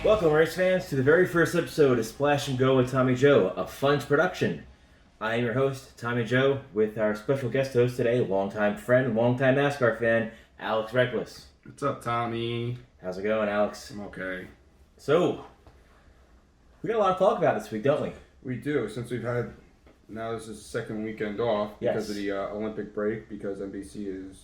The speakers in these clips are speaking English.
Welcome, race fans, to the very first episode of Splash and Go with Tommy Joe, a Funch production. I am your host, Tommy Joe, with our special guest host today, longtime friend, longtime NASCAR fan, Alexx Reckless. What's up, Tommy? How's it going, Alex? I'm okay. So, we got a lot to talk about this week, don't we? We do, since we've had, now this is the second weekend off because of the Olympic break, because NBC is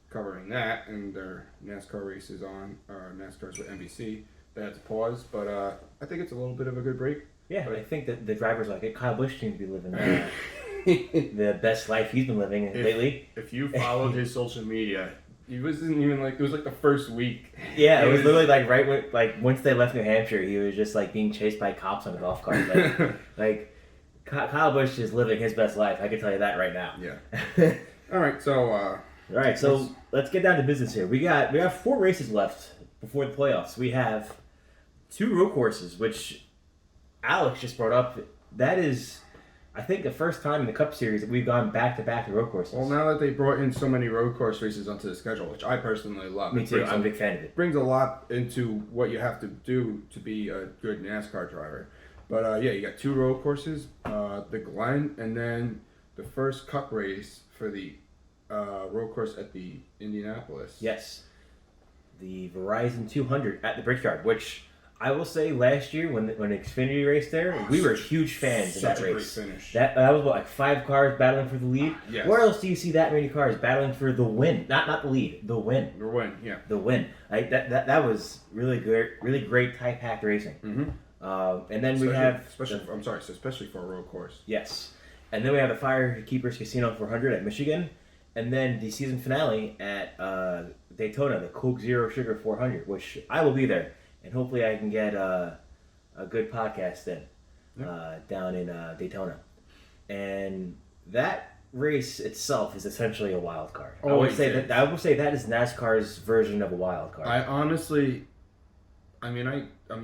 covering that, and their NASCAR races on, or NASCAR's with NBC. They had to pause, but I think it's a little bit of a good break. Yeah, I think that the drivers like it. Kyle Busch seems to be living the best life he's been living lately. If you followed his social media, he wasn't even like, it was like the first week. Yeah, it was literally like right when, like once they left New Hampshire, he was just like being chased by cops on a golf cart. Like Kyle Busch is living his best life. I can tell you that right now. Yeah. All right, so let's get down to business here. We have 4 races left before the playoffs. We have 2 road courses, which Alex just brought up. That is, I think, the first time in the Cup Series that we've gone back-to-back to road courses. Well, now that they brought in so many road course races onto the schedule, which I personally love. Me too. I'm a big fan of it. Brings a lot into what you have to do to be a good NASCAR driver. But yeah, you got 2 road courses, the Glen, and then the first Cup race for the road course at the Indianapolis. Yes. The Verizon 200 at the Brickyard, which I will say last year when Xfinity raced there, we were huge fans of that race. Such a great finish. That was what, like 5 cars battling for the lead? Yes. Where else do you see that many cars battling for the win? Not the lead, the win. The win, yeah. The win. Like that was really great tight-packed racing. Mm-hmm. And then we have... especially for a road course. Yes. And then we have the Firekeepers Casino 400 at Michigan. And then the season finale at Daytona, the Coke Zero Sugar 400, which I will be there. And hopefully I can get a good podcast in down in Daytona. And that race itself is essentially a wild card. I would say that is NASCAR's version of a wild card. I'm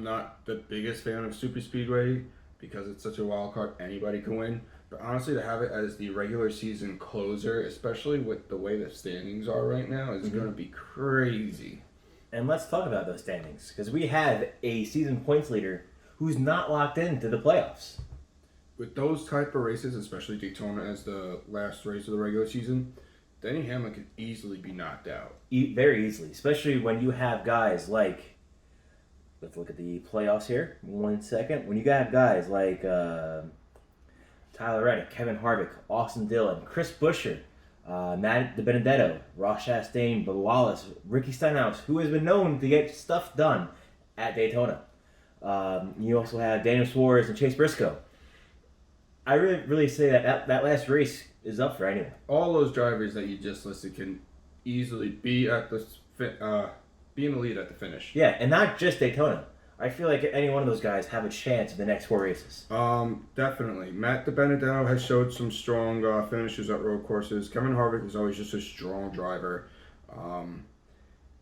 not the biggest fan of Super Speedway because it's such a wild card. Anybody can win. But honestly, to have it as the regular season closer, especially with the way the standings are right now, is going to be crazy. And let's talk about those standings, because we have a season points leader who's not locked into the playoffs. With those type of races, especially Daytona as the last race of the regular season, Denny Hamlin could easily be knocked out. Very easily, especially when you have guys like... Let's look at the playoffs here. 1 second. When you have guys like... Tyler Reddick, Kevin Harvick, Austin Dillon, Chris Buescher, Matt DiBenedetto, Ross Chastain, Bubba Wallace, Ricky Stenhouse, who has been known to get stuff done at Daytona. You also have Daniel Suarez and Chase Briscoe. I really say that last race is up for anyone. All those drivers that you just listed can easily be at the be in the lead at the finish. Yeah, and not just Daytona. I feel like any one of those guys have a chance in the next 4 races. Definitely. Matt DiBenedetto has showed some strong finishes at road courses. Kevin Harvick is always just a strong driver.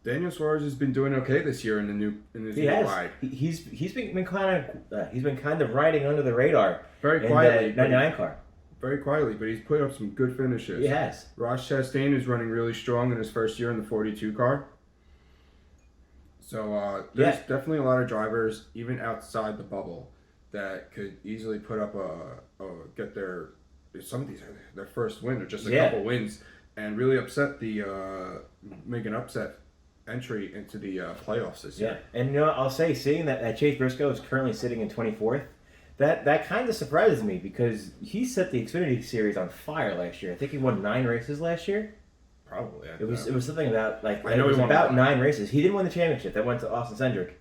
Daniel Suarez has been doing okay this year in the new ride. He's been kind of riding under the radar. Very quietly. In the 99 car. Very quietly, but he's put up some good finishes. He has. Ross Chastain is running really strong in his first year in the 42 car. So there's definitely a lot of drivers, even outside the bubble, that could easily put up get their first win or just a couple wins and really make an upset entry into the playoffs this year. Yeah, and I'll say, seeing that Chase Briscoe is currently sitting in 24th, that kind of surprises me because he set the Xfinity Series on fire last year. I think he won 9 races last year. Probably. It was something about I know it was about 9 races. He didn't win the championship. That went to Austin Cindric.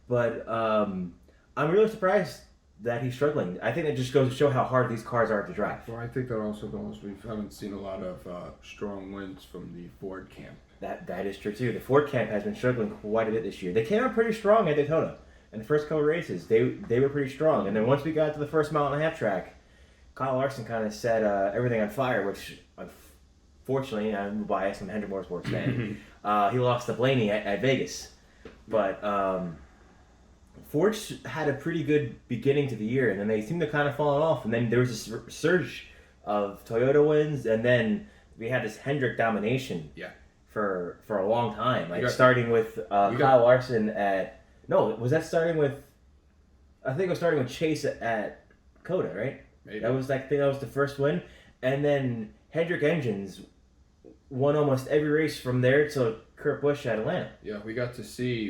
But I'm really surprised that he's struggling. I think it just goes to show how hard these cars are to drive. Well, I think that also goes. We haven't seen a lot of strong wins from the Ford camp. That is true too. The Ford camp has been struggling quite a bit this year. They came out pretty strong at Daytona. In the first couple of races, they were pretty strong. And then once we got to the first mile and a half track, Kyle Larson kind of set everything on fire, which unfortunately, I'm biased, I'm a Hendrick Motorsports fan. He lost to Blaney at Vegas. But Ford had a pretty good beginning to the year, and then they seemed to kind of fall off. And then there was this surge of Toyota wins, and then we had this Hendrick domination for a long time. Starting with Kyle Larson at No, was that starting with? I think it was starting with Chase at Coda, right? Maybe. That was that was the first win, and then Hendrick Engines won almost every race from there to Kurt Busch at Atlanta. Yeah, we got to see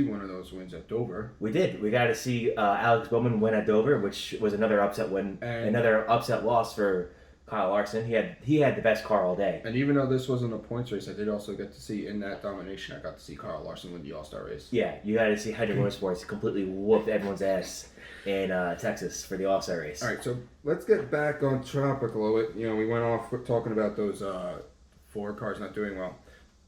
one of those wins at Dover. We did. We got to see Alex Bowman win at Dover, which was another upset win, another upset loss for Kyle Larson. He had the best car all day. And even though this wasn't a points race, I did also get to see in that domination. I got to see Kyle Larson win the All-Star race. Yeah, you got to see Hendrick Motorsports completely whooped everyone's ass in Texas for the All-Star race. All right, so let's get back on topic a little bit. We went off talking about those Ford cars not doing well.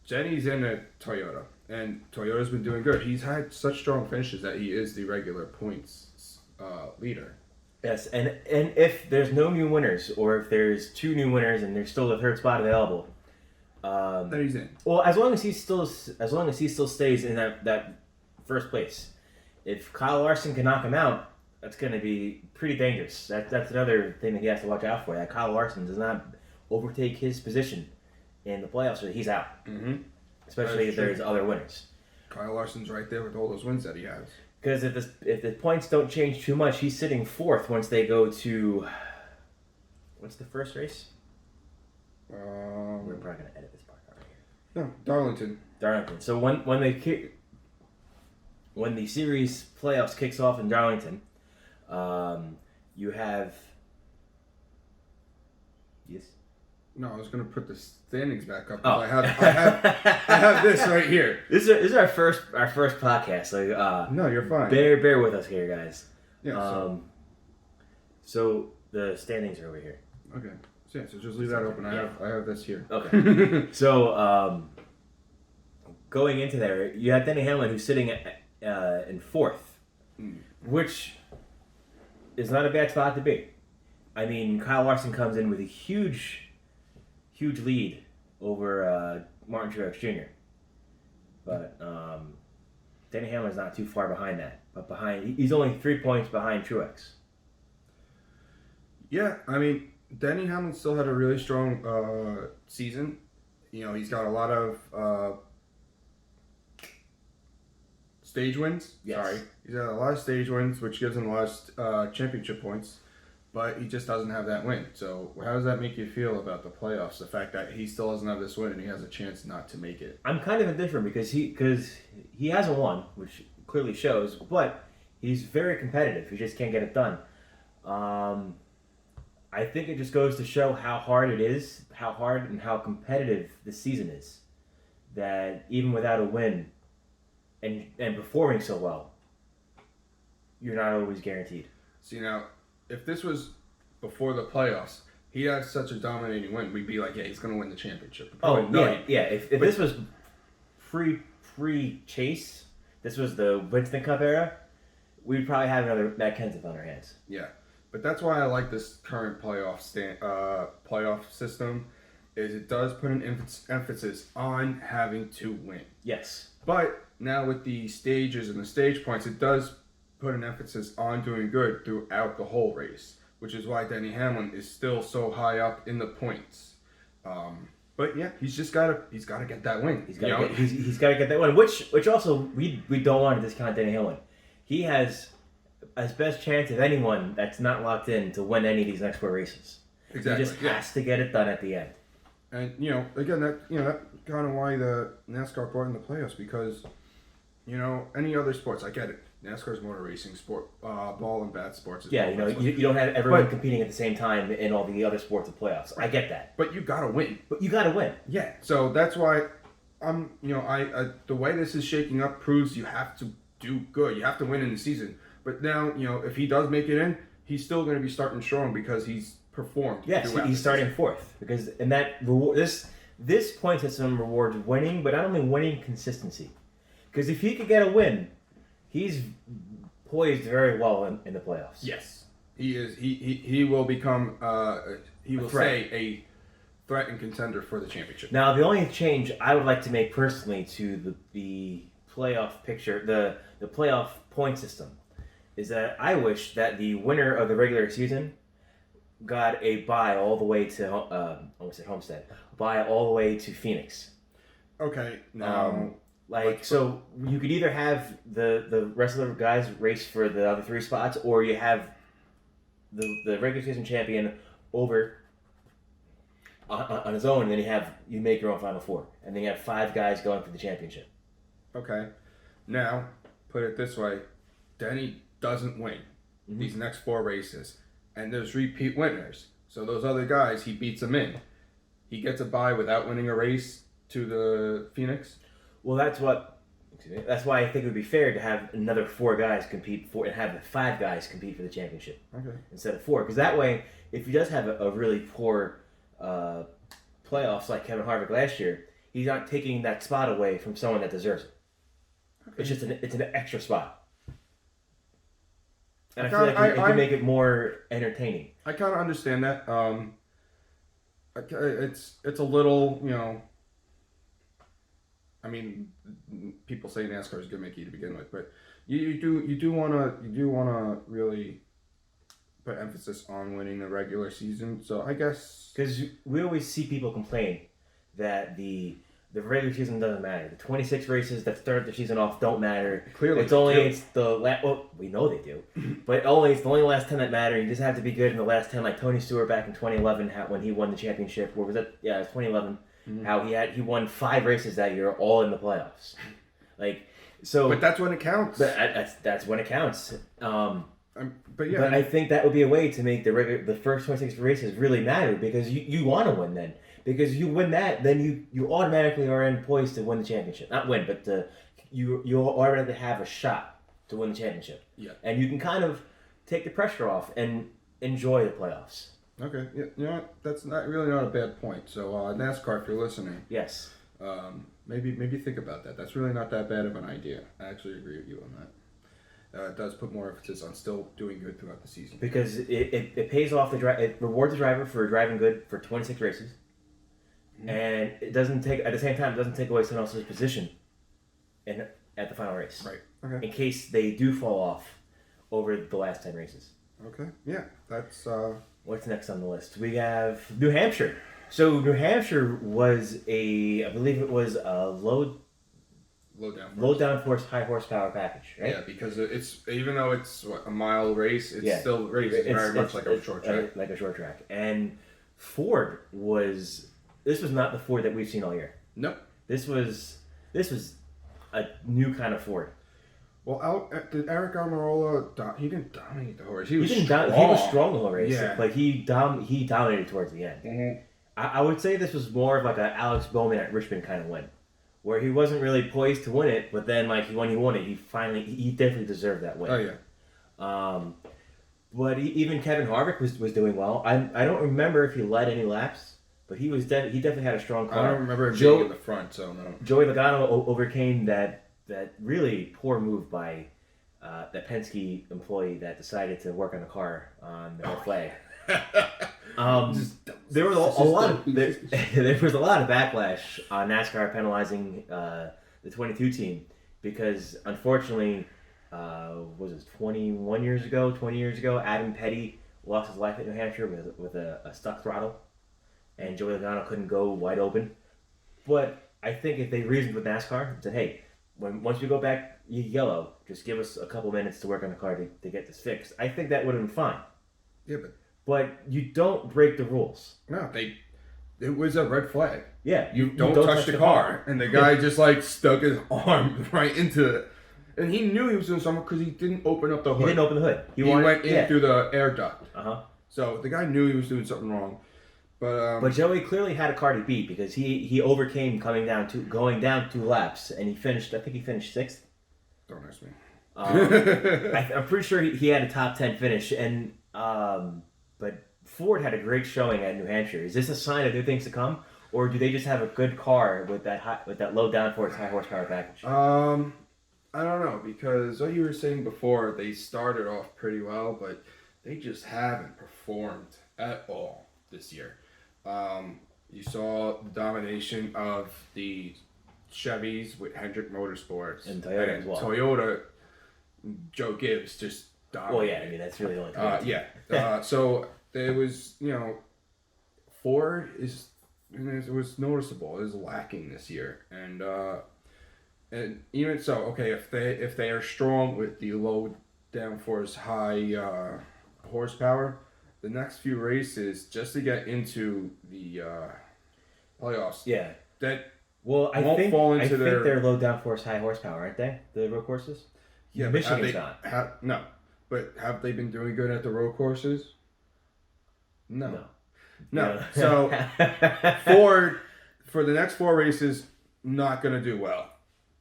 Jenny's in a Toyota, and Toyota's been doing good. He's had such strong finishes that he is the regular points leader. Yes, and if there's no new winners, or if there's 2 new winners and there's still a 3rd spot available, then he's in. Well, as long as he still stays in that first place. If Kyle Larson can knock him out, that's going to be pretty dangerous. That's another thing that he has to watch out for. That Kyle Larson does not overtake his position in the playoffs, so he's out. Mm-hmm. Especially if there's other winners. Kyle Larson's right there with all those wins that he has. Because if the points don't change too much, he's sitting 4th once they go to... What's the first race? We're probably going to edit this part right here. No, Darlington. So when the series playoffs kicks off in Darlington, you have... Yes? No, I was going to put the standings back up. Oh. I have this right here. This is our first podcast. Like, no, you're fine. Bear with us here, guys. Yeah. So the standings are over here. Okay. So just leave that open. I have this here. Okay. So going into there, you have Denny Hamlin who's sitting in 4th, which is not a bad spot to be. I mean, Kyle Larson comes in with a huge lead over Martin Truex Jr. But Denny Hamlin's not too far behind that. But he's only 3 points behind Truex. Yeah, I mean, Denny Hamlin still had a really strong season. He's got a lot of stage wins. Yes. Sorry. He's got a lot of stage wins, which gives him a lot of championship points. But he just doesn't have that win. So how does that make you feel about the playoffs? The fact that he still doesn't have this win and he has a chance not to make it. I'm kind of indifferent because he hasn't won, which clearly shows. But he's very competitive. He just can't get it done. I think it just goes to show how hard and how competitive the season is. That even without a win and performing so well, you're not always guaranteed. See, now, if this was before the playoffs, he had such a dominating win, we'd be like, yeah, he's going to win the championship. Yeah. If this was pre-Chase, this was the Winston Cup era, we'd probably have another Matt Kenseth on our hands. Yeah, but that's why I like this current playoff system, is it does put an emphasis on having to win. Yes. But now with the stages and the stage points, it does put an emphasis on doing good throughout the whole race, which is why Denny Hamlin is still so high up in the points. But yeah, he's got to get that win. He's got to get that win, which also we don't want to discount Denny Hamlin. He has his best chance of anyone that's not locked in to win any of these next 4 races. Exactly. He just has to get it done at the end. And again, that kind of why the NASCAR brought in the playoffs, because any other sports, I get it. NASCAR's motor racing sport, ball and bat sports. Yeah, you don't have everyone competing at the same time in all the other sports of playoffs. I get that. But you gotta win. Yeah. So that's why the way this is shaking up proves you have to do good. You have to win in the season. But now, if he does make it in, he's still going to be starting strong because he's performed. Yes, he's starting 4th because in that this point system rewards winning, but not only winning, consistency. Because if he could get a win, he's poised very well in the playoffs. Yes, he is. He will become. He will stay a threat and contender for the championship. Now, the only change I would like to make personally to the playoff picture, the playoff point system, is that I wish that the winner of the regular season got a bye all the way to Homestead, bye all the way to Phoenix. Okay, now So you could either have the rest of the guys race for the other 3 spots, or you have the regular season champion over on his own, and then you make your own final 4, and then you have 5 guys going for the championship. Okay. Now, put it this way: Denny doesn't win these next 4 races, and there's repeat winners. So those other guys, he beats them in. He gets a bye without winning a race to the Phoenix. Well, that's why I think it would be fair to have another 4 guys compete for, and have the 5 guys compete for the championship instead of 4. Because that way, if he does have a really poor playoffs like Kevin Harvick last year, he's not taking that spot away from someone that deserves it. Okay. It's an extra spot. And I feel like it can make it more entertaining. I kind of understand that. It's a little, I mean, people say NASCAR is gimmicky to begin with, but you do wanna really put emphasis on winning the regular season. So I guess because we always see people complain that the regular season doesn't matter. The 26 races that start the season off don't matter. Clearly, it's the last. Well, we know they do, but it's the only last 10 that matter. You just have to be good in the last 10, like Tony Stewart back in 2011 when he won the championship. What was it? Yeah, it was 2011. Mm-hmm. How he won 5 races that year, all in the playoffs. But that's when it counts. That's when it counts. But I think that would be a way to make the first 26 races really matter, because you want to win then. Because you win that, then you automatically are in poised to win the championship. Not win, but you already have a shot to win the championship. Yeah. And you can kind of take the pressure off and enjoy the playoffs. Okay. Yeah, you know what? That's not a bad point. So NASCAR, if you're listening, yes, maybe think about that. That's really not that bad of an idea. I actually agree with you on that. It does put more emphasis on still doing good throughout the season. Because it pays off it rewards the driver for driving good for 26 races. And it doesn't take away someone else's position at the final race. Right. Okay. In case they do fall off over the last 10 races. Okay. Yeah. That's. What's next on the list? We have New Hampshire. So New Hampshire was I believe it was a low downforce, high horsepower package, right? Yeah, because it's even though it's a mile race, it's still races very much like a short track. Like a short track. And Ford this was not the Ford that we've seen all year. Nope. This was a new kind of Ford. Well, did Eric Almirola? He didn't dominate the whole race. He was strong the whole race. Yeah. Like he dominated towards the end. Mm-hmm. I would say this was more of like an Alex Bowman at Richmond kind of win, where he wasn't really poised to win it, but then when he won it, he definitely deserved that win. Oh yeah. But even Kevin Harvick was doing well. I don't remember if he led any laps. But he definitely had a strong car. I don't remember him being in the front, so no. Joey Logano overcame that really poor move by that Penske employee that decided to work on the car on the flag. There was a lot of backlash on NASCAR penalizing the 22 team because unfortunately, was it 20 years ago, Adam Petty lost his life at New Hampshire with a stuck throttle. And Joey Logano couldn't go wide open. But I think if they reasoned with NASCAR and said, hey, once we go back yellow, just give us a couple minutes to work on the car to get this fixed, I think that would have been fine. Yeah, but you don't break the rules. No, it was a red flag. Yeah. You don't touch the car. And the guy just stuck his arm right into it. And he knew he was doing something because he didn't open up the hood. He didn't open the hood. He went in through the air duct. Uh-huh. So the guy knew he was doing something wrong. But Joey clearly had a car to beat because he overcame going down 2 laps and he finished 6th. Don't ask me. I'm pretty sure he had a top 10 finish and but Ford had a great showing at New Hampshire. Is this a sign of new things to come, or do they just have a good car with that low downforce, high horsepower package? I don't know, because what you were saying before, they started off pretty well, but they just haven't performed at all this year. You saw the domination of the Chevys with Hendrick Motorsports and Toyota as well. Toyota, Joe Gibbs just dominated. Well, yeah, I mean that's really the only thing. So there was, Ford it was noticeable. It was lacking this year, and And even so, okay, if they are strong with the low downforce, high horsepower, the next few races just to get into the playoffs, Yeah. that Well, I won't think fall I into think they're low downforce, high horsepower, aren't they? The road courses. yeah, Michigan's but not. no, but have they been doing good at the road courses? No. No. So Ford for the next 4 races not gonna do well.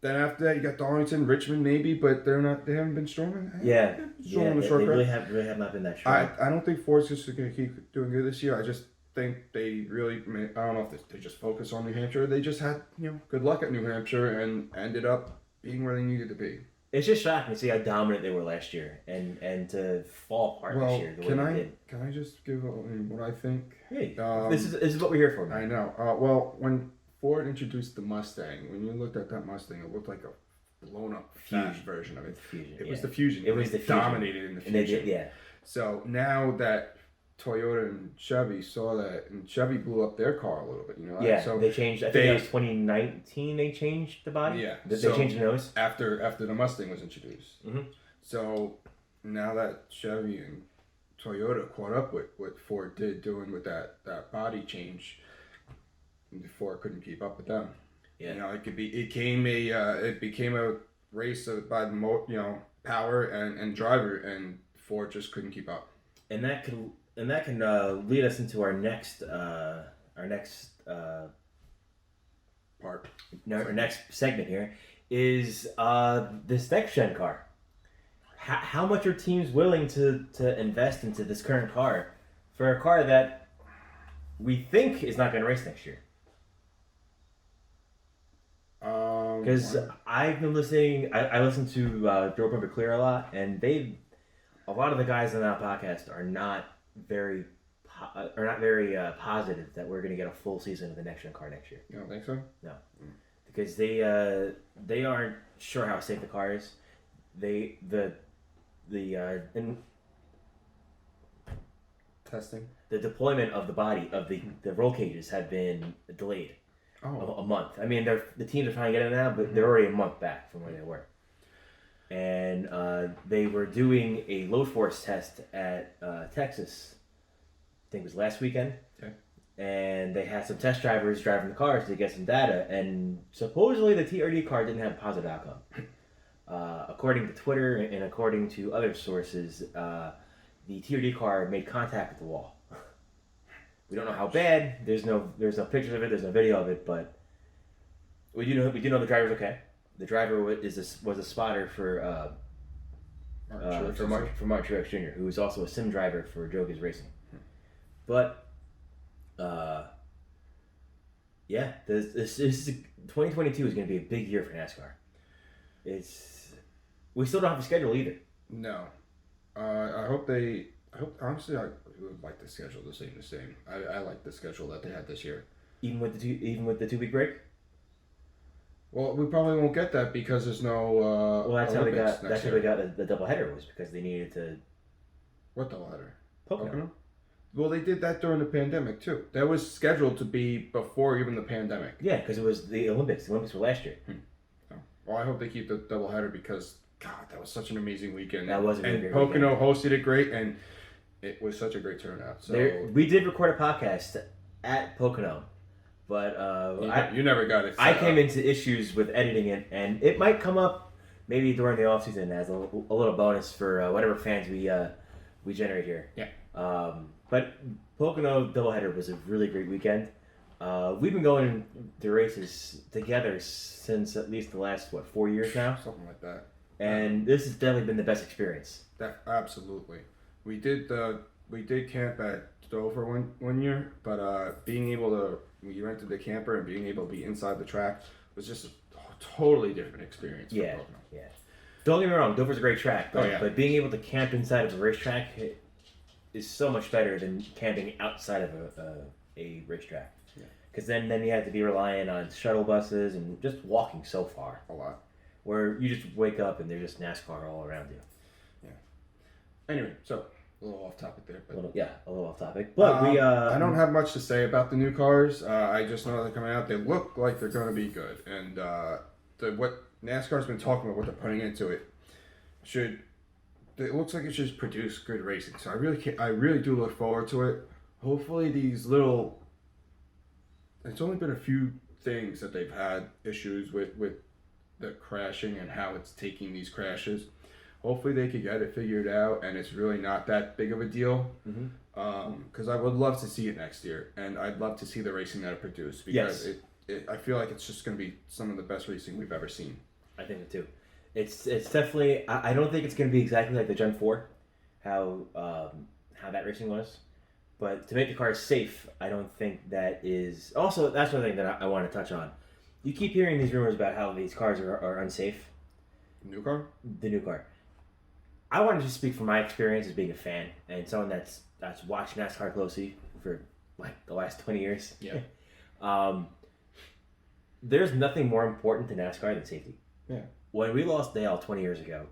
Then after that, you got Darlington, Richmond, maybe, but they're not. They haven't been strong. Yeah. Strong Yeah. in the They short really track. have not been that strong. I don't think Ford's just gonna keep doing good this year. I just think they really. I don't know if they just focus on New Hampshire. They just had good luck at New Hampshire and ended up being where they needed to be. It's just shocking to see how dominant they were last year and to fall apart Well, this year the way they did. can I just give what I think? Hey, this is what we're here for, man. I know. Well, when Ford introduced the Mustang, when you looked at that Mustang, it looked like a blown up fast version of it. Fusion, It was the Fusion. It was the Fusion. Dominated in the Fusion. And they did, yeah. So now that Toyota and Chevy saw that, and Chevy blew up their car a little bit, Yeah, so they changed. I think that was 2019. They changed the body. Yeah, they changed the nose after the Mustang was introduced. Mm-hmm. So now that Chevy and Toyota caught up with what Ford did doing with that body change, Ford couldn't keep up with them. Yeah, it became a race by the power and driver, and Ford just couldn't keep up. And that can lead us into our next Part. Our next segment here is this next gen car. How much are teams willing to invest into this current car for a car that we think is not going to race next year? Because I've been listening. I listen to Joe Pumper Clear a lot, and a lot of the guys on that podcast are not very positive that we're going to get a full season of the next gen car next year. You don't think so? No, because they aren't sure how safe the car is. Testing. The deployment of the body of the roll cages have been delayed a month. I mean, the teams are trying to get it now, but they're already a month back from where they were. And they were doing a load force test at Texas. I think it was last weekend. Okay. And they had some test drivers driving the cars to get some data, and supposedly the TRD car didn't have a positive outcome. According to Twitter and according to other sources, the TRD car made contact with the wall. We don't know how bad. There's no pictures of it. There's no video of it, but we do know the driver's okay. The driver was a spotter for Mark Truex Jr., who is also a sim driver for Joker's Racing. But this 2022 is going to be a big year for NASCAR. We still don't have a schedule either. No, I hope honestly I would like the schedule to stay the same. I like the schedule that they had this year. Even with the 2-week break. Well, we probably won't get that because there's no. Well, that's how they got. That's how they got the doubleheader, was because they needed to. What doubleheader? Pocono. Well, they did that during the pandemic too. That was scheduled to be before even the pandemic. Yeah, because it was the Olympics. The Olympics were last year. Oh. Well, I hope they keep the doubleheader because God, that was such an amazing weekend. That was a great Pocono weekend. hosted it great, and it was such a great turnout. So we did record a podcast at Pocono, but you never got it. I came into issues with editing it, and it might come up maybe during the off season as a little bonus for whatever fans we generate here. Yeah. But Pocono doubleheader was a really great weekend. We've been going to races together since at least the last 4 years now. Something like that. And this has definitely been the best experience. Absolutely. We did camp at Dover one year, but we rented the camper and being able to be inside the track was just a totally different experience. Yeah. Don't get me wrong, Dover's a great track, but being able to camp inside of a racetrack is so much better than camping outside of a racetrack. Because then you have to be relying on shuttle buses and just walking so far. A lot. Where you just wake up and there's just NASCAR all around you. Yeah. Anyway, so a little off topic there. But, a little off topic. But I don't have much to say about the new cars. I just know they're coming out. They look like they're going to be good. And NASCAR's been talking about what they're putting into it. It looks like it should produce good racing. So I really do look forward to it. Hopefully these little. It's only been a few things that they've had issues with the crashing and how it's taking these crashes. Hopefully they could get it figured out and it's really not that big of a deal. Because I would love to see it next year, and I'd love to see the racing that it produced, because I feel like it's just going to be some of the best racing we've ever seen. I think it too. It's definitely. I don't think it's going to be exactly like the Gen 4, how that racing was, but to make the cars safe, I don't think that is. Also, that's one thing that I want to touch on. You keep hearing these rumors about how these cars are unsafe. New car? The new car. I want to just speak from my experience as being a fan and someone that's watched NASCAR closely for like the last 20 years. Yeah. There's nothing more important to NASCAR than safety. Yeah. When we lost Dale 20 years ago,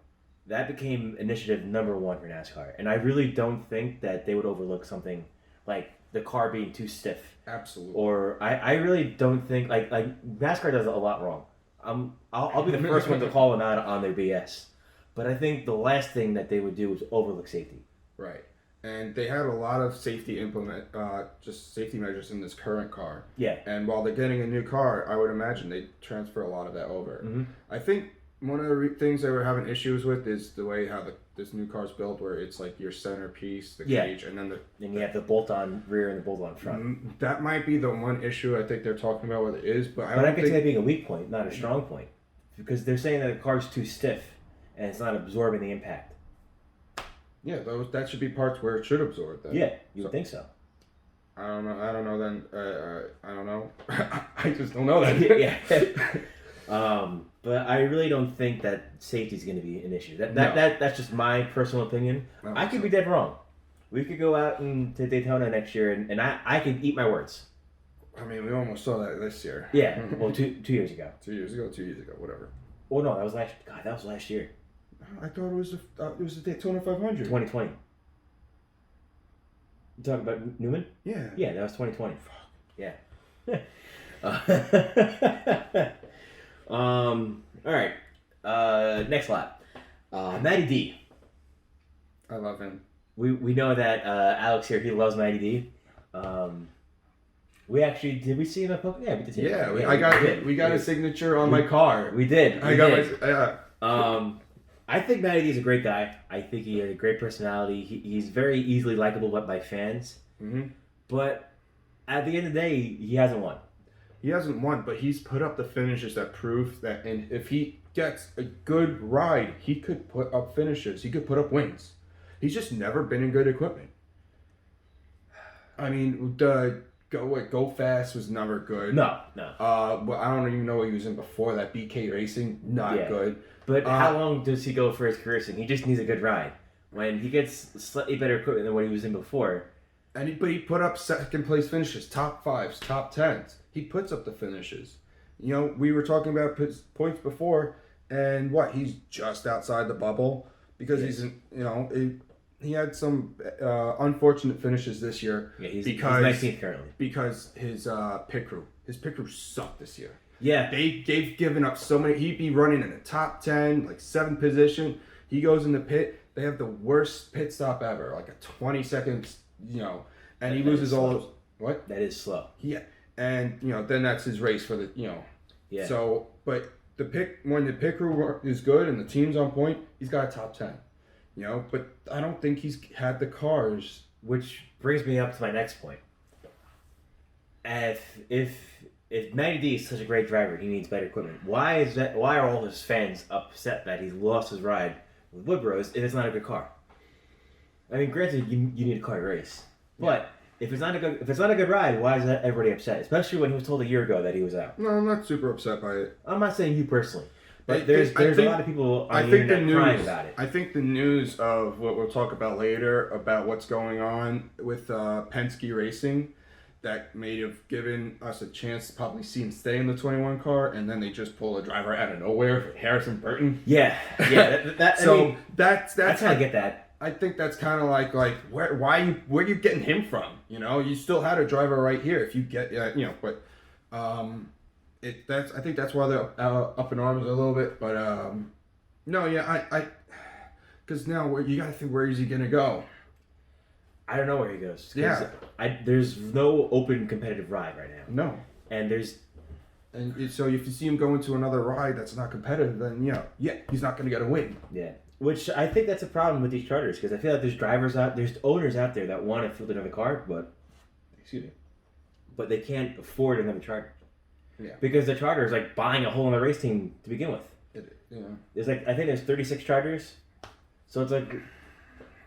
that became initiative number one for NASCAR. And I really don't think that they would overlook something like the car being too stiff. Absolutely. Or I really don't think, like NASCAR does a lot wrong. I'll be the first one to call them out on their BS. But I think the last thing that they would do is overlook safety. Right. And they had a lot of safety safety measures in this current car. Yeah. And while they're getting a new car, I would imagine they transfer a lot of that over. Mm-hmm. I think one of the things they were having issues with is the way how this new car's built, where it's like your centerpiece, the cage, and then you have the bolt-on rear and the bolt-on front. That might be the one issue I think they're talking about what it is, but I could see that being a weak point, not a strong point, because they're saying that the car's too stiff and it's not absorbing the impact. Yeah, that should be parts where it should absorb that. Yeah, you would think so. I don't know. Then I don't know. I just don't know that. Yeah. But I really don't think that safety is going to be an issue. That's just my personal opinion. I could be dead wrong. We could go out to Daytona next year, and I could eat my words. I mean, we almost saw that this year. Yeah. Well, 2 years ago. 2 years ago. 2 years ago. Whatever. Oh no, that was last. God, that was last year. I thought it was the Daytona 500. 2020. You talking about Newman? Yeah. Yeah, that was 2020. Fuck. Yeah. All right. Next lap. Matty D. I love him. We know that Alexx here, he loves Matty D. We actually did we see him at Pokemon? Yeah, we did see him. Yeah, we got a signature on my car. We did. Yeah. I think Matty D is a great guy. I think he has a great personality. He's very easily likable by fans. Mm-hmm. But at the end of the day, he hasn't won. He hasn't won, but he's put up the finishes that prove that, and if he gets a good ride, he could put up finishes. He could put up wins. He's just never been in good equipment. I mean, the Go Fast was never good. No. But I don't even know what he was in before that. BK Racing, not good. But how long does he go for his career? He just needs a good ride. When he gets slightly better equipment than what he was in before. But he put up second place finishes, top 5s, top 10s. He puts up the finishes. You know, we were talking about points before, and he's just outside the bubble because he's, he had some unfortunate finishes this year. Yeah, he's 19th currently. Because his pit crew sucked this year. Yeah. They've given up so many. He'd be running in the top 10, like 7th position. He goes in the pit. They have the worst pit stop ever, like a 20 seconds, and he loses all those. What? That is slow. Yeah. And, then that's his race for the, Yeah. So, but when the pit crew is good and the team's on point, he's got a top 10. But I don't think he's had the cars. Which brings me up to my next point. If Matty D is such a great driver, he needs better equipment. Why are all his fans upset that he's lost his ride with Woodrose if it's not a good car? I mean, granted, you need a car to race, but if it's not a good ride, why is everybody upset? Especially when he was told a year ago that he was out. No, I'm not super upset by it. I'm not saying you personally, but there's a lot of people on the internet crying about it. I think the news of what we'll talk about later about what's going on with Penske Racing, that may have given us a chance to probably see him stay in the 21 car, and then they just pull a driver out of nowhere, Harrison Burton. Yeah. That's how I get that. I think that's kind of like where are you getting him from? You still had a driver right here if you get but I think that's why they're up in arms a little bit. But no, yeah, because now you got to think, where is he gonna go? I don't know where he goes. Yeah. There's no open competitive ride right now. No. And so if you see him going to another ride that's not competitive, then he's not gonna get a win. Yeah. Which I think that's a problem with these charters, because I feel like there's owners out there that want to field another car, but they can't afford another charter. Yeah. Because the charter is like buying a whole other race team to begin with. There's I think there's 36 charters, so it's like,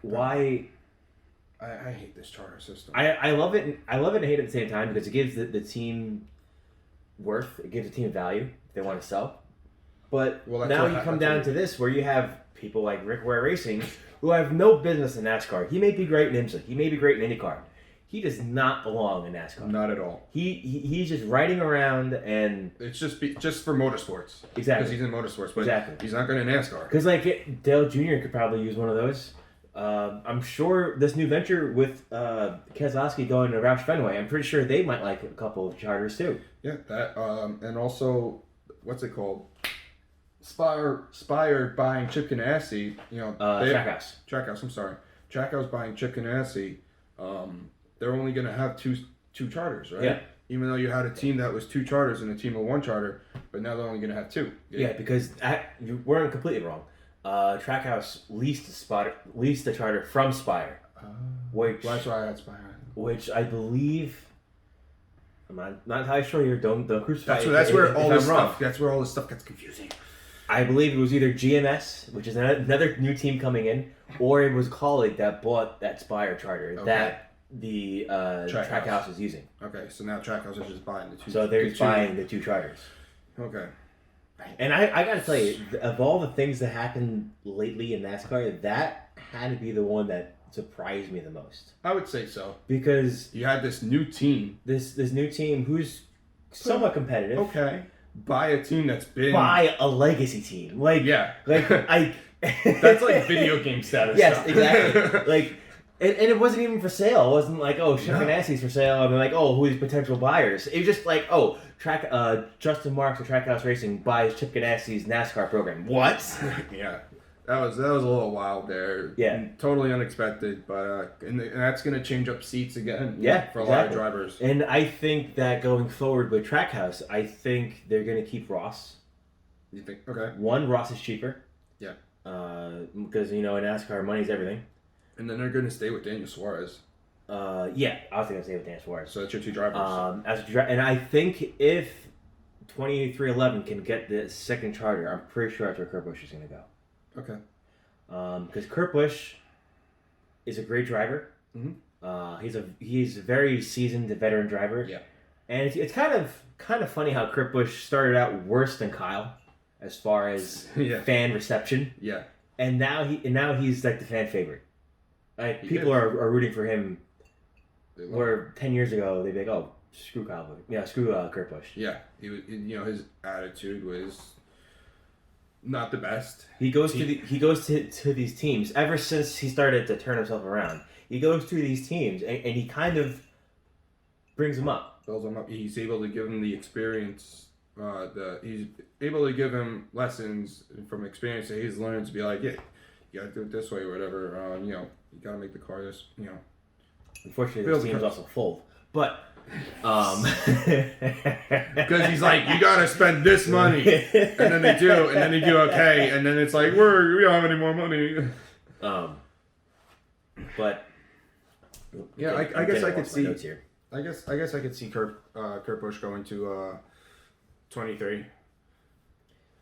why? I hate this charter system. I love it. I love it and hate it at the same time, because it gives the team worth. It gives the team value if they want to sell. But now you come down to this, where you have people like Rick Ware Racing who have no business in NASCAR. He may be great in IMSA. He may be great in IndyCar. He does not belong in NASCAR. Not at all. He's just riding around, and it's just for motorsports. Exactly. Because he's in motorsports, but exactly. He's not going to NASCAR. Because like Dale Jr. could probably use one of those. I'm sure this new venture with Keselowski going to Roush Fenway, I'm pretty sure they might like a couple of charters too. Yeah, that and also, what's it called? Spire buying Chip Ganassi. Trackhouse. I'm sorry. Trackhouse buying Chip Ganassi. They're only going to have two charters, right? Yeah. Even though you had a team that was 2 charters and a team of 1 charter, but now they're only going to have 2. Yeah, because you weren't completely wrong. Trackhouse leased the charter from Spire, which that's why I had Spire. Which I believe, I'm not entirely sure here. Don't crucify. That's where all this stuff gets confusing. I believe it was either GMS, which is another new team coming in, or it was a colleague that bought that Spire charter that the Trackhouse is using. Okay, so now Trackhouse is just buying the 2. So they're buying the 2 charters. Okay. And I gotta tell you, of all the things that happened lately in NASCAR, that had to be the one that surprised me the most. I would say so. Because you had this new team. This new team who's somewhat competitive. Okay. Buy a team that's been... Buy a legacy team. That's like video game status. Yes, stuff. exactly. And it wasn't even for sale. It wasn't like, Chip Ganassi's for sale. And like, who's potential buyers? It was just like, Justin Marks of Trackhouse Racing buys Chip Ganassi's NASCAR program. What? Yeah. That was a little wild there. Yeah. Totally unexpected, but and that's going to change up seats again. Yeah, for a lot of drivers. And I think that going forward with Trackhouse, I think they're going to keep Ross. You think? Okay. One, Ross is cheaper. Yeah. Because in NASCAR, money's everything. And then they're going to stay with Daniel Suarez. Yeah, I was going to stay with Daniel Suarez. So that's your 2 drivers. And I think if 2311 can get the second charter, I'm pretty sure that's where Kurt Busch is going to go. Okay. Because Kurt Busch is a great driver. Mm-hmm. He's a very seasoned veteran driver. Yeah. And it's kind of funny how Kurt Busch started out worse than Kyle as far as fan reception. Yeah. And now he's like the fan favorite. Like people are rooting for him. Where 10 years ago they'd be like, screw Kyle Busch. Yeah, screw Kurt Busch. Yeah. He was, his attitude was not the best. He goes to these teams ever since he started to turn himself around. He goes to these teams and he kind of brings them up. Builds them up. He's able to give them the experience. He's able to give him lessons from experience that he's learned to be like, you gotta do it this way or whatever. You gotta make the car this. Unfortunately, the team's also full. But because he's like, you gotta spend this money, and then they do, okay, and then it's like we don't have any more money. But yeah, I guess I could see. I guess I could see Kurt Busch going to 23.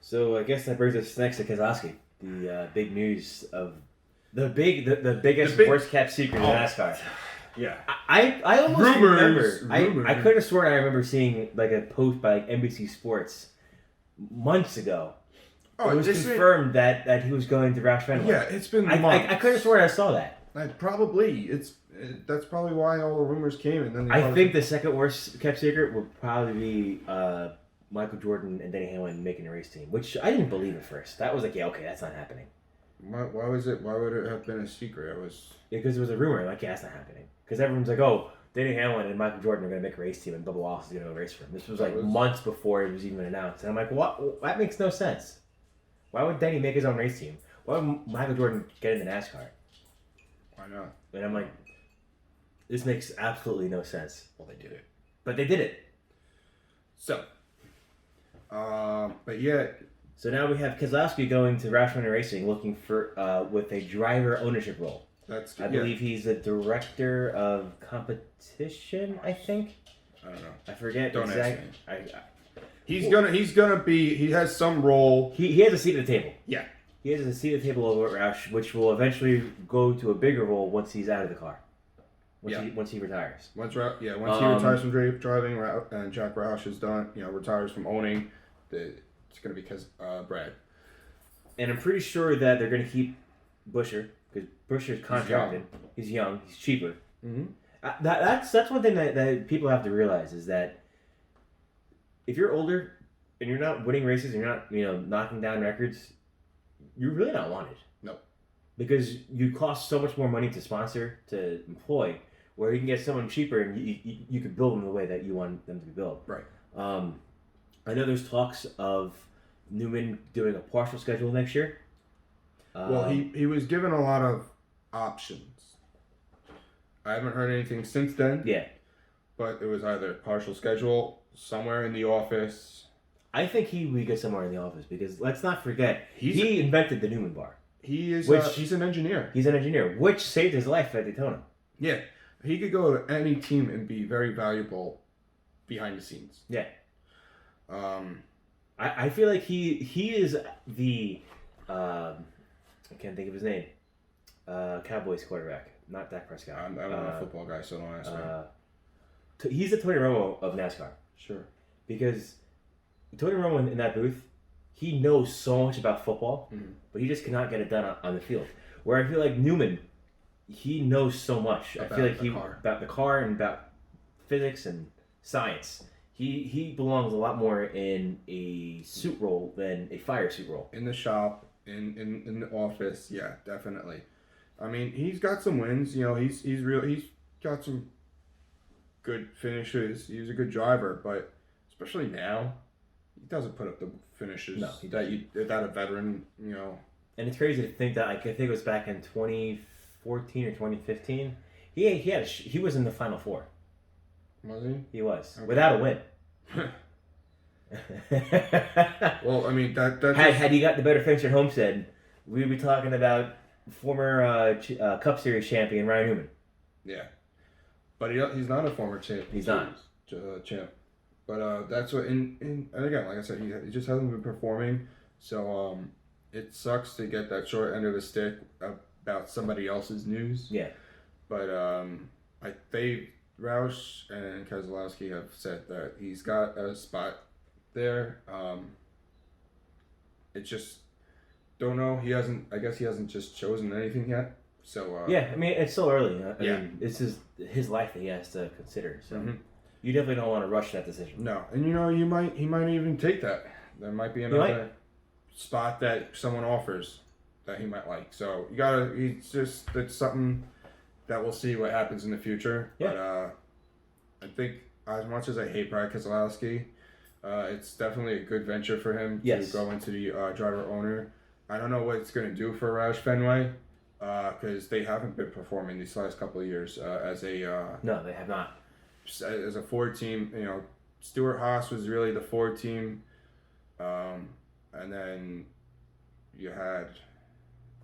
So I guess that brings us next to Keselowski, the big news of the biggest worst kept secret in NASCAR. Yeah, I almost remember. I could have sworn I remember seeing like a post by like NBC Sports months ago. It was confirmed that he was going to Roush Fenway. Yeah, it's been months. I could have sworn I saw that. That's probably why all the rumors came, and then I think the second worst kept secret would probably be Michael Jordan and Denny Hamlin making a race team, which I didn't believe at first. That was like, that's not happening. Why was it? Why would it have been a secret? Because it was a rumor. Like, that's not happening. Because everyone's like, Denny Hamlin and Michael Jordan are going to make a race team, and Bubba Wallace is going to race for him. This was like months before it was even announced, and I'm like, what? That makes no sense. Why would Denny make his own race team? Why would Michael Jordan get into NASCAR? Why not? And I'm like, this makes absolutely no sense. Well, they did it. But they did it. So, but yeah. So now we have Keselowski going to Roush Runner Racing, looking for with a driver ownership role. I believe he's the director of competition. I think. I don't know. I forget exactly. He's gonna be. He has some role. He has a seat at the table. Yeah. He has a seat at the table over at Roush, which will eventually go to a bigger role once he's out of the car. Once he retires. Once he retires from driving, and Jack Roush is done, retires from owning, it's going to be Brad. And I'm pretty sure that they're going to keep Buescher, because Buescher's contracted. He's young. He's cheaper. Mm-hmm. That's one thing that people have to realize is that if you're older and you're not winning races and you're not knocking down records, you're really not wanted. No. Because you cost so much more money to sponsor, to employ, where you can get someone cheaper and you can build them the way that you want them to be built. Right. I know there's talks of Newman doing a partial schedule next year. Well, he was given a lot of options. I haven't heard anything since then. Yeah. But it was either partial schedule, somewhere in the office. I think he would get somewhere in the office because let's not forget, he invented the Newman bar. He's an engineer. He's an engineer, which saved his life at Daytona. Yeah. He could go to any team and be very valuable behind the scenes. Yeah. I feel like he is the I can't think of his name. Cowboys quarterback, not Dak Prescott. I'm not a football guy, so don't ask me. He's the Tony Romo of NASCAR. Sure. Because Tony Romo in that booth, he knows so much about football, but he just cannot get it done on the field. Where I feel like Newman, he knows so much. I feel like about the car and about physics and science. He belongs a lot more in a suit role than a fire suit role. In the shop, in the office, yeah, definitely. I mean, he's got some wins. He's got some good finishes. He's a good driver, but especially now, he doesn't put up the finishes that a veteran, And it's crazy to think that I think it was back in 2014 or 2015. He was in the Final Four. Was he? He was without a win. Well, I mean that had he got the better finish at Homestead, we'd be talking about former Cup Series champion Ryan Newman. Yeah, but he's not a former champ. He's not champ. But that's what and again, like I said, he just hasn't been performing. So it sucks to get that short end of the stick about somebody else's news. Yeah. But Roush and Keselowski have said that he's got a spot there. It's just don't know. I guess he hasn't just chosen anything yet. So yeah, I mean it's still early. I mean, this is his life that he has to consider. So you definitely don't want to rush that decision. No, and he might even take that. There might be another spot that someone offers that he might like. So it's something that we'll see what happens in the future. Yeah. But I think as much as I hate Brad Keselowski, it's definitely a good venture for him to go into the driver owner. I don't know what it's going to do for Roush Fenway because they haven't been performing these last couple of years as a... no, they have not. As a Ford team, Stewart Haas was really the Ford team. And then you had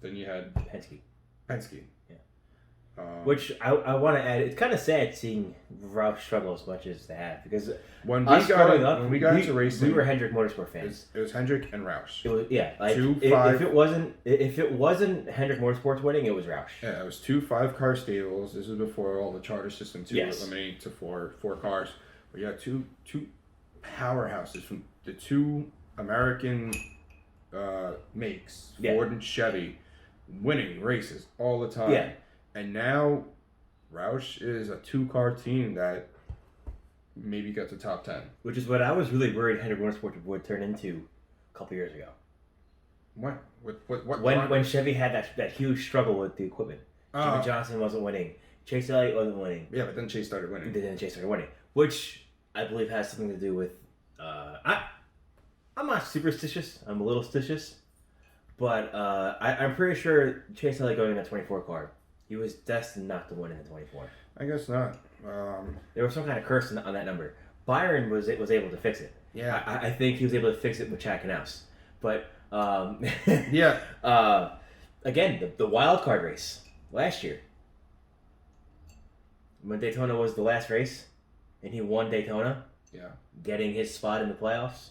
Penske. Yeah. Which I want to add. It's kind of sad seeing Roush struggle as much as they have because when we got into racing, we were Hendrick Motorsport fans. It was Hendrick and Roush. It was if it wasn't Hendrick Motorsports winning, it was Roush. Yeah, it was 2 5-car stables. This was before all the charter system too eliminated to four cars. But you had two powerhouses from the two American makes, Ford and Chevy, winning races all the time. Yeah. And now Roush is a 2-car team that maybe gets a top 10. Which is what I was really worried Hendrick Motorsport would turn into a couple years ago. What? When Chevy had that huge struggle with the equipment. Jimmy Johnson wasn't winning. Chase Elliott wasn't winning. Yeah, but then Chase started winning. Then Chase started winning, which I believe has something to do with. I'm not superstitious. I'm a little stitious, but I'm pretty sure Chase Elliott going in the 24 car, he was destined not to win in the 24. I guess not. There was some kind of curse on that number. Byron was able to fix it. Yeah, I think he was able to fix it with Chad Knaus. But yeah. Again, the wild card race last year, when Daytona was the last race, and he won Daytona. Yeah. Getting his spot in the playoffs.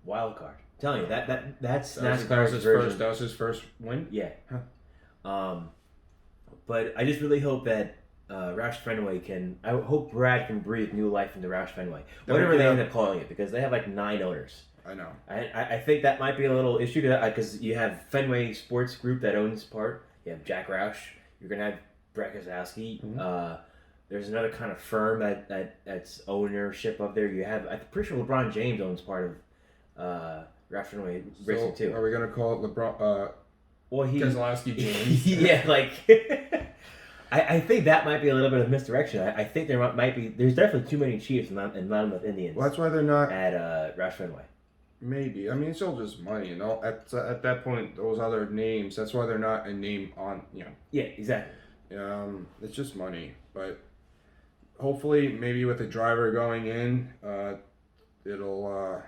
Wild card. I'm telling you that's NASCAR's version. That was his first win. Yeah. Huh. But I just really hope that Roush Fenway can. I hope Brad can breathe new life into Roush Fenway, whatever they end up calling it, because they have like 9 owners. I know. I think that might be a little issue because you have Fenway Sports Group that owns part. You have Jack Roush. You're gonna have Brett Keselowski. Mm-hmm. There's another kind of firm that's ownership of there. You have. I'm pretty sure LeBron James owns part of Roush Fenway Racing too. Are we gonna call it LeBron? Well, Keselowski James. Yeah, like. I think that might be a little bit of misdirection. I think might be. There's definitely too many Chiefs and not enough Indians. Well, that's why they're not at Roush Fenway. Maybe. I mean, it's all just money, and all at that point, those other names. That's why they're not a name on. Yeah, exactly. It's just money, but hopefully, maybe with the driver going in, it'll.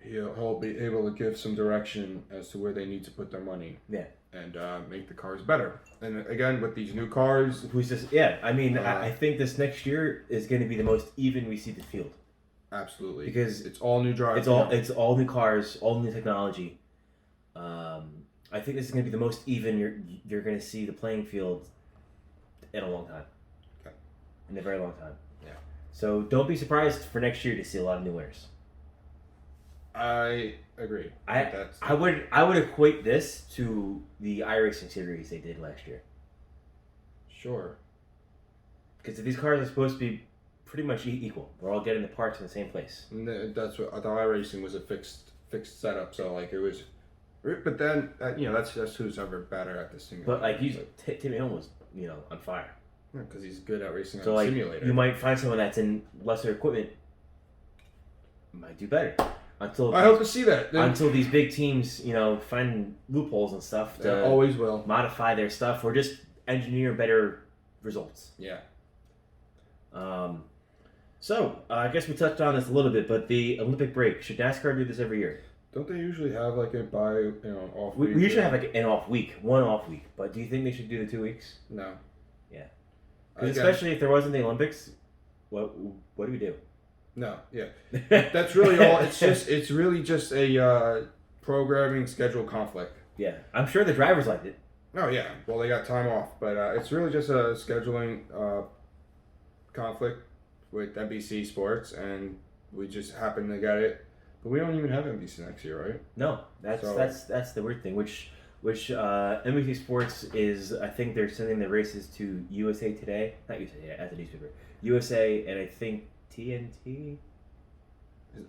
He'll be able to give some direction as to where they need to put their money. Yeah. And make the cars better. And again, with these new cars, I mean, I think this next year is going to be the most even we see the field. Absolutely, because it's all new drivers. It's all new cars, all new technology. I think this is going to be the most even you're going to see the playing field in a long time. Okay. In a very long time. Yeah. So don't be surprised for next year to see a lot of new winners. I agree. I would equate this to the iRacing series they did last year. Sure. Because these cars are supposed to be pretty much equal. We're all getting the parts in the same place. And that's what I thought. iRacing was a fixed setup, so like it was. But then that's just who's ever better at the simulator. But like Timmy Hill was on fire. Because he's good at racing on the simulator. You might find someone that's in lesser equipment might do better. I hope to see that. Until these big teams, find loopholes and stuff to always will modify their stuff or just engineer better results. Yeah. So I guess we touched on this a little bit, but the Olympic break, should NASCAR do this every year? Don't they usually have like a off week? We usually have like an off week, one off week. But do you think they should do the 2 weeks? No. Yeah. Because especially if there wasn't the Olympics, what do we do? No, yeah, that's really all. It's really just a programming schedule conflict. Yeah, I'm sure the drivers liked it. Oh yeah, well they got time off, but it's really just a scheduling conflict with NBC Sports, and we just happen to get it. But we don't even have NBC next year, right? No, that's the weird thing. Which NBC Sports is, I think they're sending the races to USA Today, not USA Today, as a newspaper, USA, and I think TNT.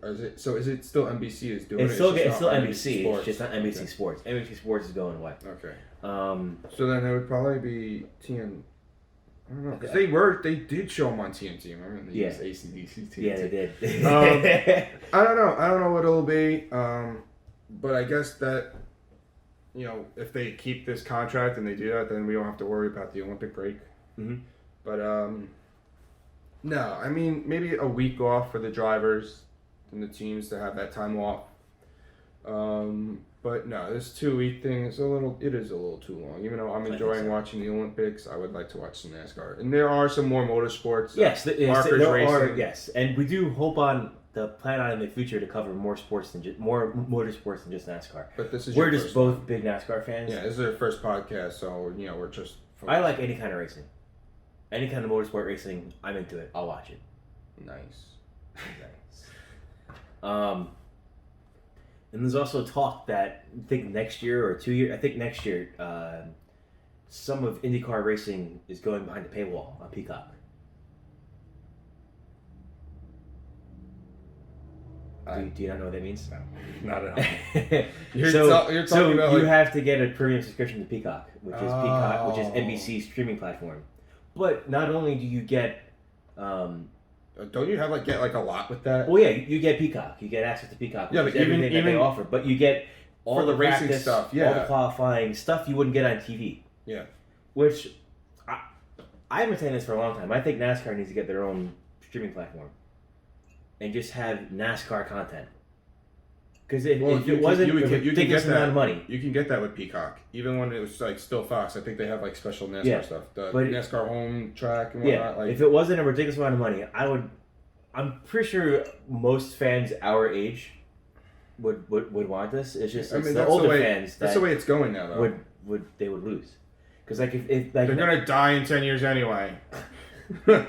Is it still NBC is doing it? It's still NBC. Sports. It's just not NBC Sports. NBC Sports is going away. Okay. So then it would probably be TNT. I don't know, because they did show them on TNT. Remember? They used ACDC TNT. Yeah, they did. I don't know what it'll be. But I guess that if they keep this contract and they do that, then we don't have to worry about the Olympic break. Mm-hmm. But no, I mean maybe a week off for the drivers and the teams to have that time off. But no, this 2 week thing is a little too long. Even though I'm enjoying watching the Olympics, I would like to watch some NASCAR. And there are some more motorsports. Yes, markers racing. Yes, and we do hope on the plan on in the future to cover more motorsports than just NASCAR. But we're just both big NASCAR fans. Yeah, this is our first podcast, so we're just. Focused. I like any kind of racing, any kind of motorsport racing. I'm into it. I'll watch it. Nice. And there's also talk that I think next year or 2 years. I think next year, some of IndyCar racing is going behind the paywall on Peacock. Do you not know what that means? No, not at all. You're talking about you like... have to get a premium subscription to Peacock, which is NBC's streaming platform. But not only do you get, don't you have get a lot with that? Well, yeah, you get Peacock. You get access to Peacock. Yeah, but everything that they offer. But you get all the racing practice, stuff, all the qualifying stuff you wouldn't get on TV. Yeah. Which I've been saying this for a long time. I think NASCAR needs to get their own streaming platform and just have NASCAR content. Because if it wasn't a ridiculous amount of money. You can get that with Peacock. Even when it was still Fox, I think they have special NASCAR stuff. NASCAR home track and whatnot. If it wasn't a ridiculous amount of money, I'm pretty sure most fans our age would want this. It's just the older fans that's the way it's going now though. would lose. Because if they're gonna die in 10 years anyway. A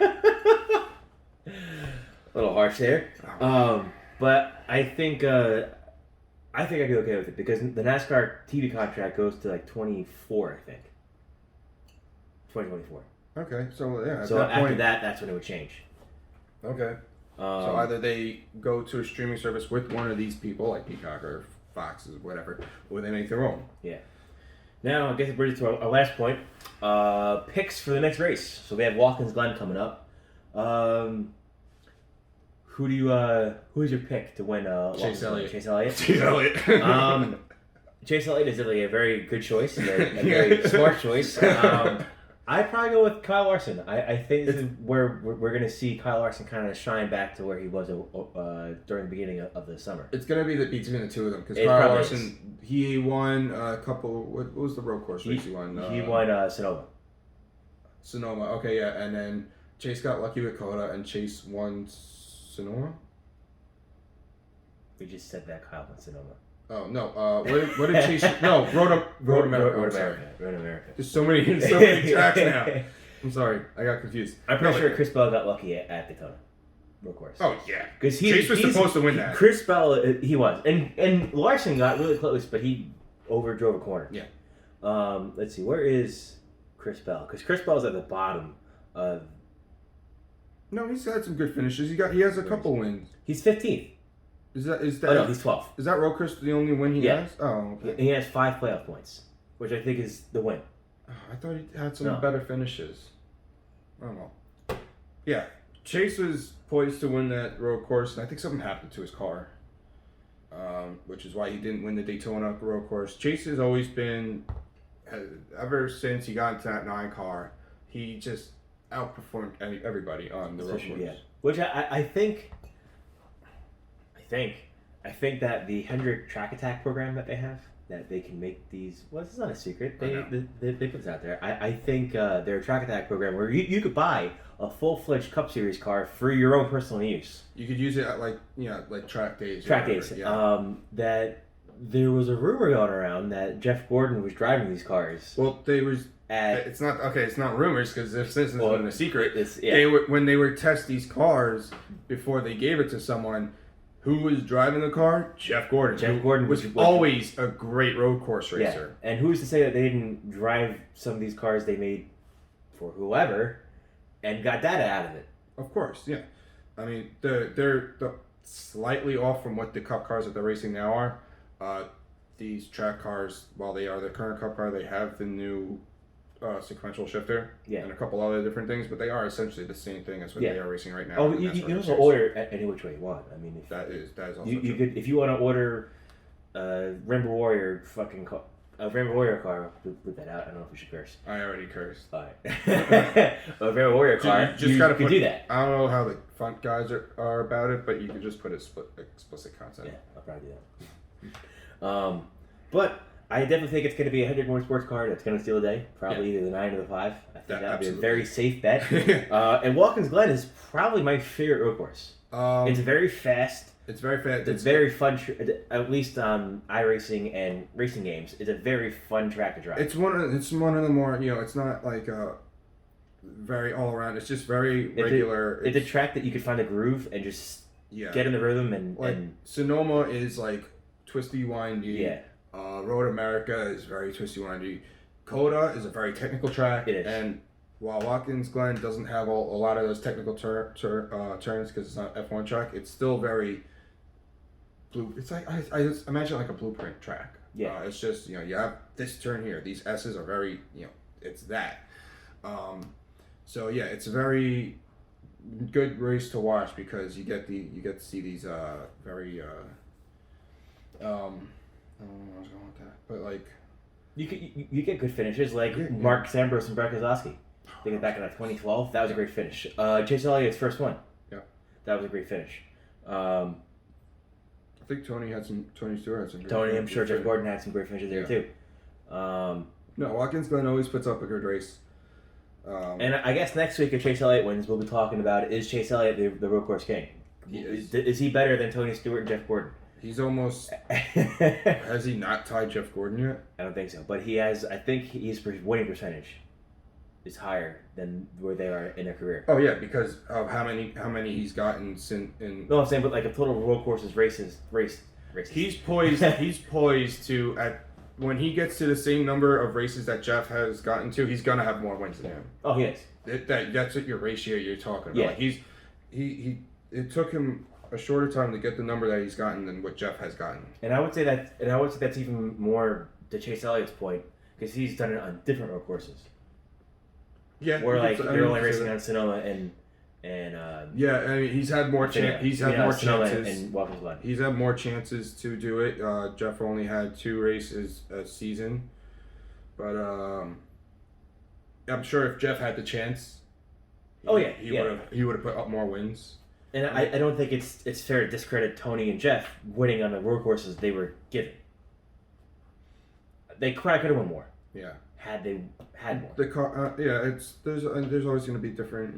little harsh there. But I think I'd be okay with it because the NASCAR TV contract goes to 24, I think. 2024. Okay, so yeah. So after that, that's when it would change. Okay. So either they go to a streaming service with one of these people, like Peacock or Fox or whatever, or they make their own. Yeah. Now, I guess it brings us to our last point. Picks for the next race. So we have Watkins Glen coming up. Who's your pick to win? Chase Elliott. Chase Elliott. Chase Elliott. Chase Elliott is really a very good choice, a very smart choice. I'd probably go with Kyle Larson. I think this is where we're going to see Kyle Larson kind of shine back to where he was during the beginning of the summer. It's going to be between the two of them because Kyle Larson, he won a couple. What was the road course race he won? He won Sonoma. Sonoma. Okay, yeah, and then Chase got lucky with Coda, and Chase won Sonoma. We just said that Kyle won Sonoma. Oh no! What did Chase? No, Road America. Road America. There's so many tracks now. I'm sorry, I got confused. I'm pretty sure Chris Bell got lucky at Daytona. Road course. Oh yeah, because Chase was supposed to win that. Chris Bell, he was, and Larson got really close, but he overdrove a corner. Yeah. Let's see, where is Chris Bell? Because Chris Bell's at the bottom of. No, he's had some good finishes. He has a couple wins. He's 15th. Is that? Oh no, he's 12th. Is that road course the only win he has? Oh, okay. He has 5 playoff points, which I think is the win. Oh, I thought he had some better finishes. I don't know. Yeah, Chase was poised to win that road course, and I think something happened to his car, which is why he didn't win the Daytona road course. Chase has always been, ever since he got into that 9 car, he just outperformed everybody on the road course. Yeah, which I think that the Hendrick track attack program that they have, that they can make these. Well, it's not a secret. They put this out there. I think their track attack program where you could buy a full-fledged Cup Series car for your own personal use. You could use it at like track days. Track days. Yeah. That there was a rumor going around that Jeff Gordon was driving these cars. Well, it's not okay. It's not rumors because this isn't a secret. When they were test these cars before they gave it to someone. Who was driving the car? Jeff Gordon. Jeff Gordon was always a great road course racer. Yeah. And who's to say that they didn't drive some of these cars they made for whoever and got data out of it? Of course, yeah. I mean, they're slightly off from what the Cup cars that they're racing now are. These track cars, while they are the current Cup car, they have the new sequential shifter and a couple other different things, but they are essentially the same thing as what they are racing right now. Oh, you can also order any which way you want. I mean, that is also you could, if you want to order Rainbow Warrior Rainbow Warrior car. Put that out. I don't know if we should curse. I already cursed. All right. A Rainbow Warrior car. You can do that. I don't know how the front guys are about it, but you can just put explicit content. Yeah, I'll probably do that. But I definitely think it's going to be a 100 sports car that's going to steal the day. Probably either the 9 or the 5. I think that would be a very safe bet. And Watkins Glen is probably my favorite road course. It's very fast. It's very fast. It's very fun. At least on iRacing and racing games, it's a very fun track to drive. It's one of the more, it's not like very all around. It's just very regular. It's a track that you could find a groove and just get in the rhythm and Sonoma is like twisty windy. Yeah. Road America is very twisty windy. Coda is a very technical track. It is. And while Watkins Glen doesn't have a lot of those technical turns because it's not F1 track, it's still very It's like I just imagine like a blueprint track. Yeah. It's just you have this turn here. These S's are very it's that. So yeah, it's a very good race to watch because you get to see these very I don't know where I was going with that, but like you get good finishes like Mark Sambros and Brett Keselowski. They get back in 2012. That was a great finish. Chase Elliott's first one. Yeah, that was a great finish. I think Tony Stewart had some. Tony, I'm sure Jeff Gordon had some great finishes there too. No, Watkins Glen always puts up a good race. And I guess next week if Chase Elliott wins, we'll be talking about is Chase Elliott the road course king? Is he better than Tony Stewart and Jeff Gordon? He's almost. Has he not tied Jeff Gordon yet? I don't think so, but he has. I think his winning percentage is higher than where they are in their career. Oh yeah, because of how many he's gotten since. No, I'm saying, but like a total road courses races. He's poised. He's poised to when he gets to the same number of races that Jeff has gotten to, he's gonna have more wins than him. Oh, he is. That's what your ratio you're talking about. Yeah. Like it took him a shorter time to get the number that he's gotten than what Jeff has gotten. And I would say that's even more to Chase Elliott's point because he's done it on different road courses. Yeah. Where like they're only racing on Sonoma and yeah, I mean he's had more He's had more chances. And Watkins Glen. He's had more chances to do it. Jeff only had 2 races a season, but I'm sure if Jeff had the chance, he would have put up more wins. And I don't think it's fair to discredit Tony and Jeff winning on the road courses they were given. They could have won more. Yeah. Had they had more. The car, there's always going to be different,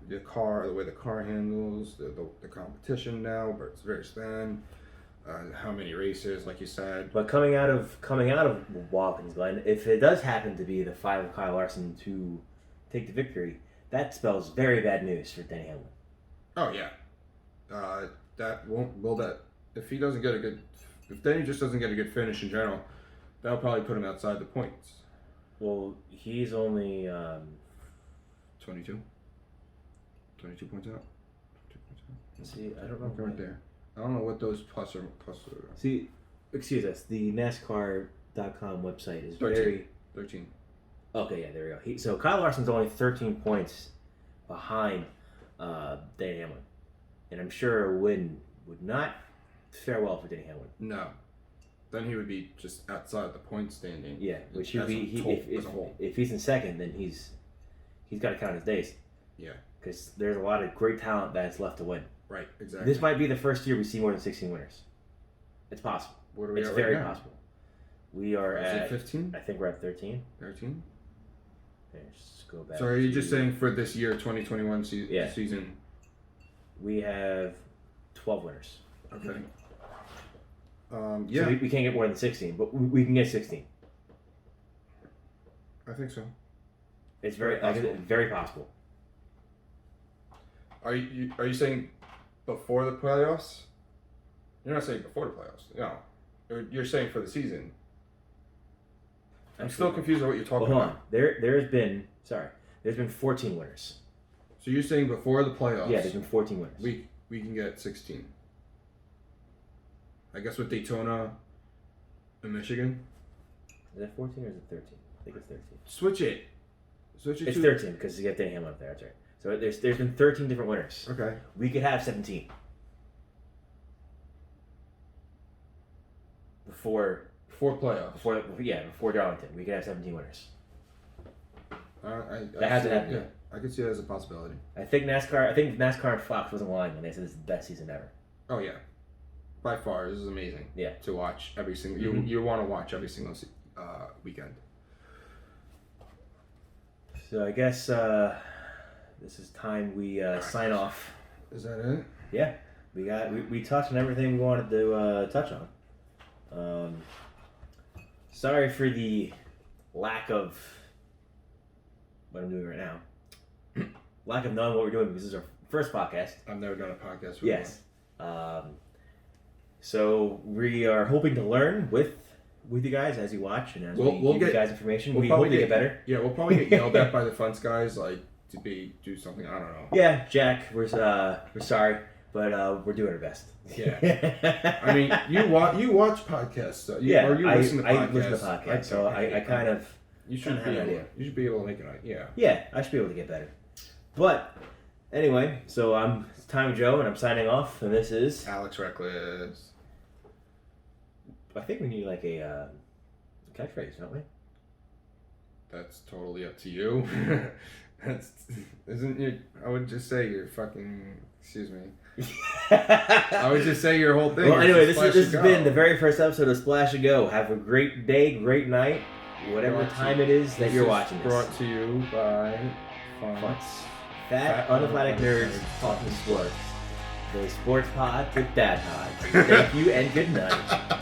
the car, the way the car handles, the competition now, versus then, how many races, like you said. But coming out of Watkins Glen, if it does happen to be the 5 of Kyle Larson to take the victory, that spells very bad news for Denny Hamlin. Oh yeah, if he doesn't get if Denny just doesn't get a good finish in general, that'll probably put him outside the points. Well, he's only 22 points out. See, I don't know right there. I don't know what those plus are. See, excuse us. The NASCAR.com website is 13. Okay, yeah, there we go. So Kyle Larson's only 13 points behind Denny Hamlin, and I'm sure a win would not fare well for Denny Hamlin. No, then he would be just outside the point standing. Yeah, which would be if he's in second, then he's got to count his days. Yeah, because there's a lot of great talent that's left to win. Right, exactly. This might be the first year we see more than 16 winners. It's possible. What are we it's at very right now? possible. We are at 15. I think we're at 13. 13. Let's go back. So are you just saying for this year, 2021 season? We have 12 winners. Okay. Yeah. So we can't get more than 16, but we can get 16. I think so. It's very possible. Are you saying before the playoffs? You're not saying before the playoffs. No. You're saying for the season. I'm still confused on what you're talking about. There's been 14 winners. So you're saying before the playoffs? Yeah, there's been 14 winners. We can get 16. I guess with Daytona and Michigan. Is that 14 or is it 13? I think it's 13. Switch it. It's 13 because you have Denny Hamlin up there. That's right. So there's been 13 different winners. Okay. We could have 17. Before playoffs. Before Darlington, we could have 17 winners. That hasn't happened yeah, yet. I could see that as a possibility. I think NASCAR and Fox wasn't lying when they said this is the best season ever. Oh yeah, by far this is amazing. Yeah. To watch every single you want to watch every single weekend. So I guess this is time we sign off. Is that it? Yeah, we touched on everything we wanted to touch on. Sorry for the lack of what I'm doing right now. Lack of knowing what we're doing because this is our first podcast. I've never done a podcast before. Yes. So we are hoping to learn with you guys as you watch and as we give you guys information. We hope to get better. Yeah, we'll probably get yelled at by the fence guys, like to do something. I don't know. Yeah, Jack, we're sorry, but we're doing our best. Yeah. I mean, you watch podcasts, though. Yeah, or you listen to podcasts. I listen to podcasts, so I kind of. You should have an idea. You should be able to make an idea. Yeah, I should be able to get better. But anyway, so it's Time Joe, and I'm signing off, and this is Alexx Reckless. I think we need like a catchphrase, don't we? That's totally up to you. Isn't it? I would just say you're fucking. Excuse me. I would just say your whole thing. Well, anyway, this has been the very first episode of Splash and Go. Have a great day, great night, whatever time it is that you're watching this. Brought to you by Fat Unathletic Nerds Talking Sports. The sports pod with dad pods. Thank you and good night.